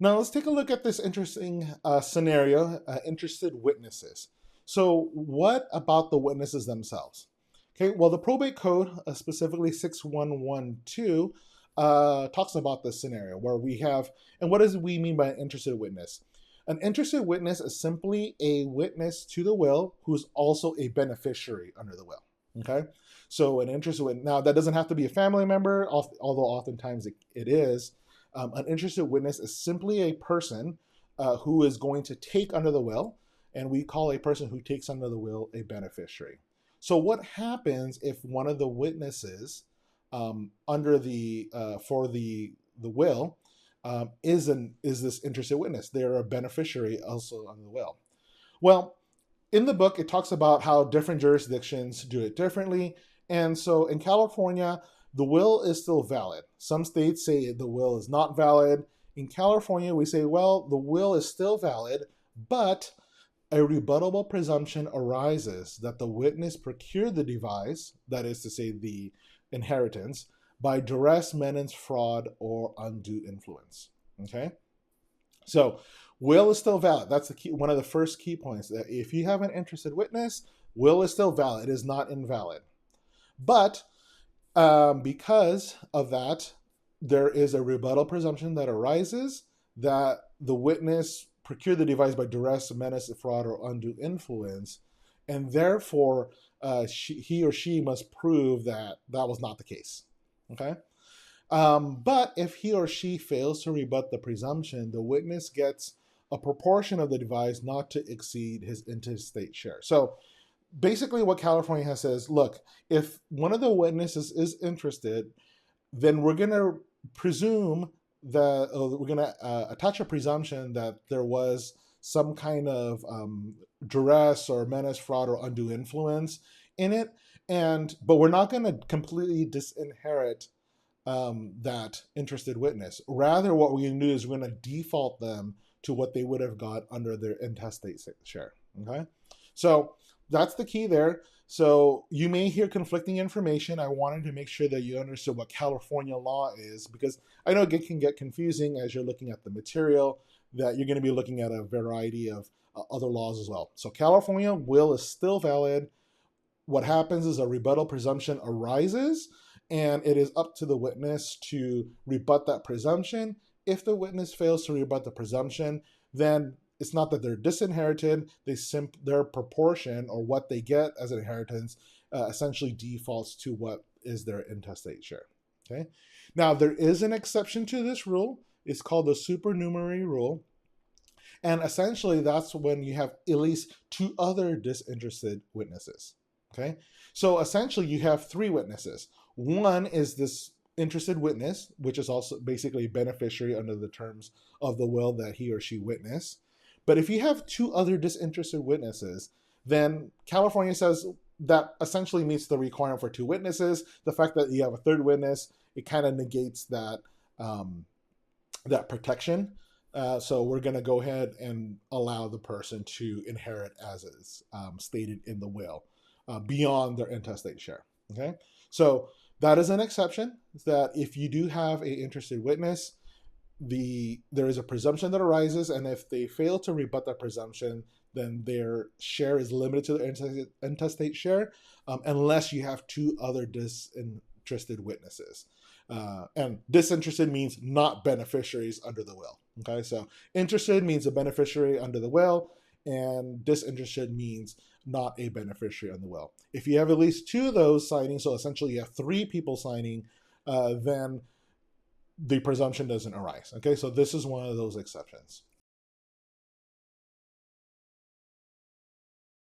Now let's take a look at this interesting scenario, interested witnesses. So what about the witnesses themselves? Okay, well, the probate code, specifically 6112, talks about this scenario where we have, and what does we mean by an interested witness? An interested witness is simply a witness to the will who's also a beneficiary under the will. Okay, so an interested witness, now that doesn't have to be a family member, although oftentimes it is. An interested witness is simply a person who is going to take under the will, and we call a person who takes under the will a beneficiary. So what happens if one of the witnesses under the for the will is this interested witness? They're a beneficiary also under the will. Well, in the book, it talks about how different jurisdictions do it differently. And so in California, the will is still valid. Some states say the will is not valid. In California, we say, well, the will is still valid, but a rebuttable presumption arises that the witness procured the device, that is to say the inheritance, by duress, menace, fraud, or undue influence. Okay? So will is still valid. That's the key, one of the first key points. That if you have an interested witness, will is still valid. It is not invalid. But because of that, there is a rebuttal presumption that arises that the witness procured the device by duress, menace, fraud, or undue influence, and therefore he or she must prove that that was not the case. Okay? But if he or she fails to rebut the presumption, the witness gets a proportion of the device not to exceed his interstate share. So basically what California has says, look, if one of the witnesses is interested, then we're going to presume that we're going to attach a presumption that there was some kind of duress or menace, fraud, or undue influence in it, but we're not going to completely disinherit that interested witness. Rather, what we're going to do is we're going to default them to what they would have got under their intestate share. Okay, so that's the key there. So you may hear conflicting information. I wanted to make sure that you understood what California law is, because I know it can get confusing as you're looking at the material, that you're going to be looking at a variety of other laws as well. So California will is still valid. What happens is a rebuttal presumption arises, and it is up to the witness to rebut that presumption. If the witness fails to rebut the presumption, then it's not that they're disinherited, their proportion or what they get as an inheritance essentially defaults to what is their intestate share. Okay. Now there is an exception to this rule. It's called the supernumerary rule. And essentially that's when you have at least two other disinterested witnesses. Okay. So essentially you have three witnesses. One is this interested witness, which is also basically a beneficiary under the terms of the will that he or she witnessed. But if you have two other disinterested witnesses, then California says that essentially meets the requirement for two witnesses. The fact that you have a third witness, it kind of negates that that protection. So we're going to go ahead and allow the person to inherit as is stated in the will beyond their intestate share. Okay, so that is an exception, that if you do have an interested witness, there is a presumption that arises, and if they fail to rebut that presumption, then their share is limited to their intestate share, unless you have two other disinterested witnesses. And disinterested means not beneficiaries under the will. Okay, so interested means a beneficiary under the will, and disinterested means not a beneficiary on the will. If you have at least two of those signing, so essentially you have three people signing, then the presumption doesn't arise. Okay, so this is one of those exceptions.